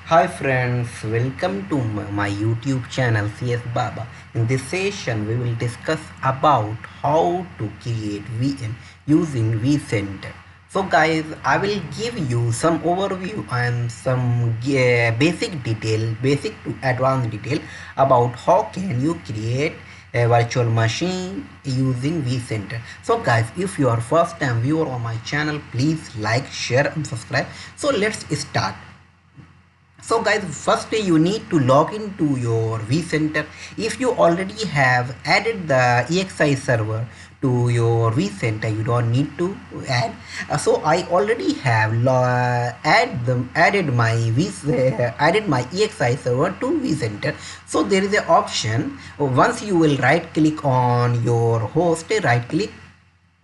Hi friends, welcome to my YouTube channel CS Baba. In this session we will discuss about how to create VM using vCenter. So guys, I will give you some overview and some basic to advanced detail about how can you create a virtual machine using vCenter. So guys, if you are first time viewer on my channel, please like, share and subscribe. So let's start. So guys, first you need to log into your vCenter. If you already have added the EXI server to your vCenter, you don't need to add. So I already have added my EXI server to vCenter. So there is an option. Once you will right click on your host, right click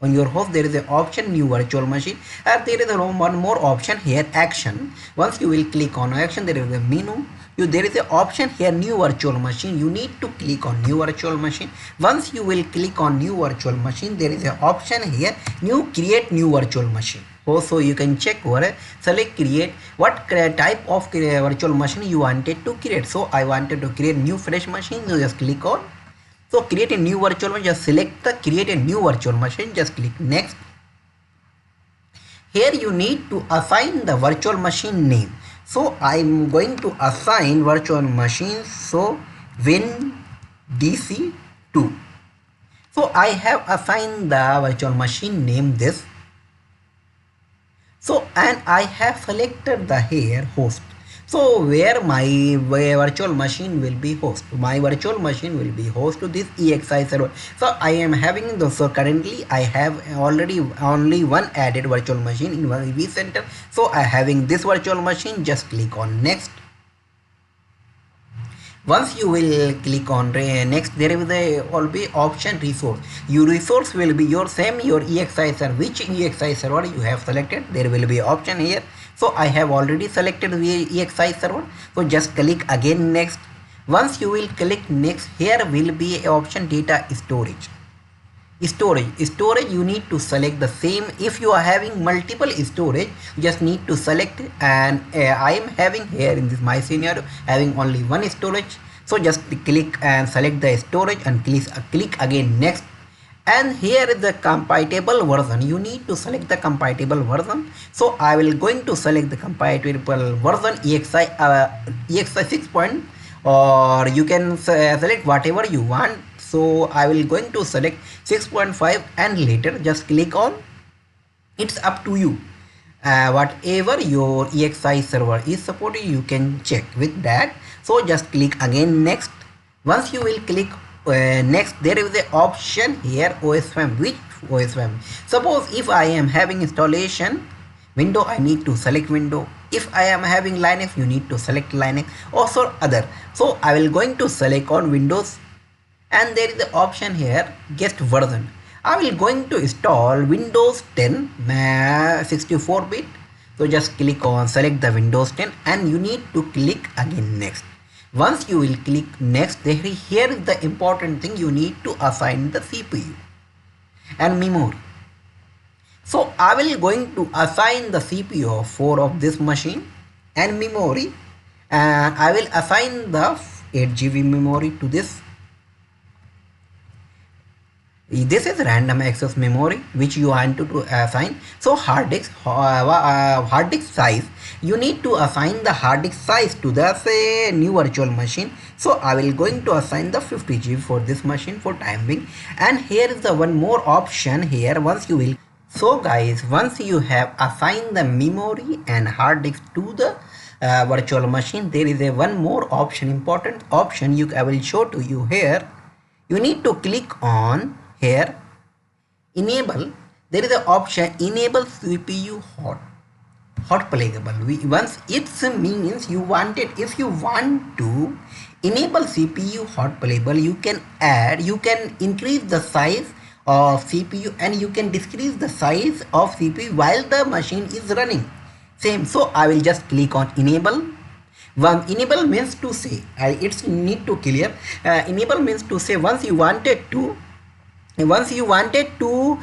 on your host, there is an option new virtual machine, and there is one more option here, action. Once you will click on action, there is a menu. There is an option here, new virtual machine. You need to click on new virtual machine. Once you will click on new virtual machine, there is an option here, new create new virtual machine. Also you can check over, select create what type of virtual machine you wanted to create. So I wanted to create new fresh machine, so just click on. So create a new virtual machine, just select the create a new virtual machine, just click next. Here you need to assign the virtual machine name. So I am going to assign virtual machine, so WinDC2. So I have assigned the virtual machine name this. So and I have selected the here host. So where my virtual machine will be host. My virtual machine will be host to this EXI server. So I am having the, so currently I have already only one added virtual machine in vCenter. So I having this virtual machine, just click on next. Once you will click on next, there will be option resource. Your resource will be your same your EXI server. Which EXI server you have selected, there will be option here. So I have already selected the EXI server. So just click again next. Once you will click next, here will be option data storage. Storage you need to select the same. If you are having multiple storage, you just need to select, and I am having here in this my scenario having only one storage. So just click and select the storage and click again next. And here is the compatible version. You need to select the compatible version. So I will going to select the compatible version EXI 6 point, or you can select whatever you want. So I will going to select 6.5 and later just click on. It's up to you. Whatever your EXI server is supporting, you can check with that. So just click again next. Once you will click next, there is the option here OSFM. Which OSFM? Suppose if I am having installation window, I need to select window. If I am having Linux, you need to select Linux. Also other. So I will going to select on Windows, and there is the option here guest version. I will going to install Windows 10 64-bit. So just click on select the Windows 10 and you need to click again next. Once you will click next, here is the important thing, you need to assign the CPU and memory. So I will going to assign the CPU of 4 of this machine and memory, and I will assign the 8 GB memory to this. This is random access memory which you want to assign. So hard disk size, you need to assign the hard disk size to the new virtual machine. So I will going to assign the 50 GB for this machine for time being. And here is the one more option here. Once you will, so guys, once you have assigned the memory and hard disk to the virtual machine, there is a one more option, important option I will show to you here. You need to click on here enable. There is an option enable CPU hot playable. Once it means you want it, if you want to enable CPU hot playable, you can increase the size of CPU and you can decrease the size of CPU while the machine is running same. So I will just click on enable. Enable means to say, it's need to clear, enable means to say once you wanted to Once you wanted to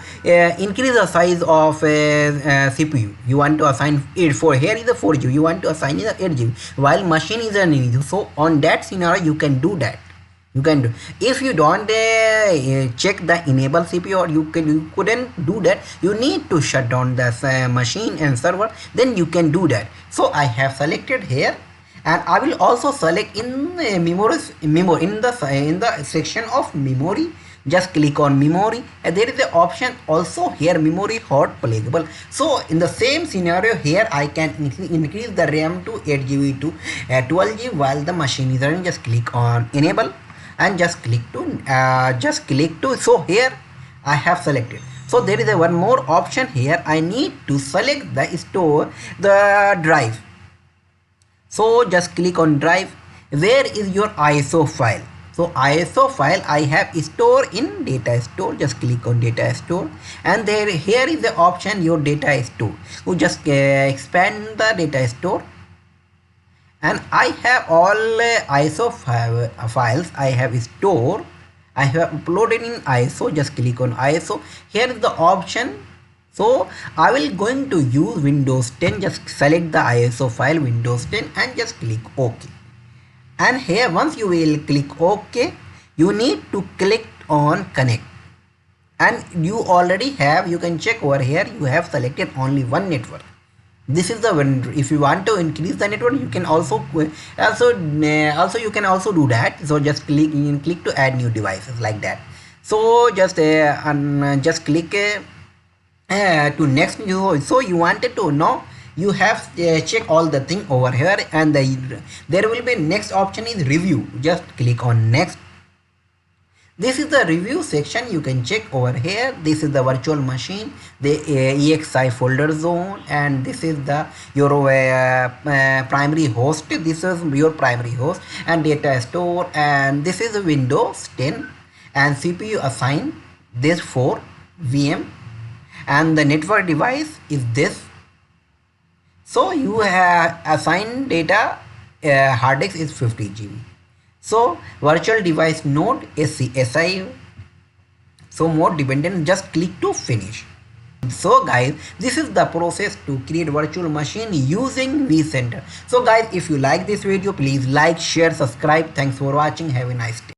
increase the size of CPU, you want to assign it for here is a 4 GB, you want to assign it a 8 GB while machine is an in. So on that scenario you can do that. You can do, if you don't check the enable CPU, or you couldn't do that, you need to shut down the machine and server, then you can do that. So I have selected here, and I will also select in memory in the section of memory. Just click on memory, and there is the option also here, memory hot pluggable. So in the same scenario here, I can increase the RAM to 8 GB to 12 GB while the machine is running. Just click on enable and just click to so here I have selected. So there is a one more option here. I need to select the store the drive. So just click on drive. Where is your ISO file? So ISO file I have store in data store. Just click on data store, and there here is the option your data store. So just expand the data store, and I have all ISO files I have stored. I have uploaded in ISO. Just click on ISO. Here is the option. So I will going to use Windows 10. Just select the ISO file Windows 10 and just click OK. And here once you will click OK, you need to click on connect. And you already have, you can check over here, you have selected only one network. This is the one. If you want to increase the network, you can also you can also do that. So just click to add new devices like that. So just click to next. So you wanted to know, you have check all the thing over here, and there will be next option is review. Just click on next. This is the review section. You can check over here. This is the virtual machine, the EXI folder zone, and this is the your primary host. This is your primary host and data store, and this is Windows 10, and CPU assigned this for VM, and the network device is this. So you have assigned data hard disk is 50 GB. So virtual device node SI. So more dependent, just click to finish. So guys, this is the process to create virtual machine using vCenter. So guys, if you like this video, please like, share, subscribe. Thanks for watching. Have a nice day.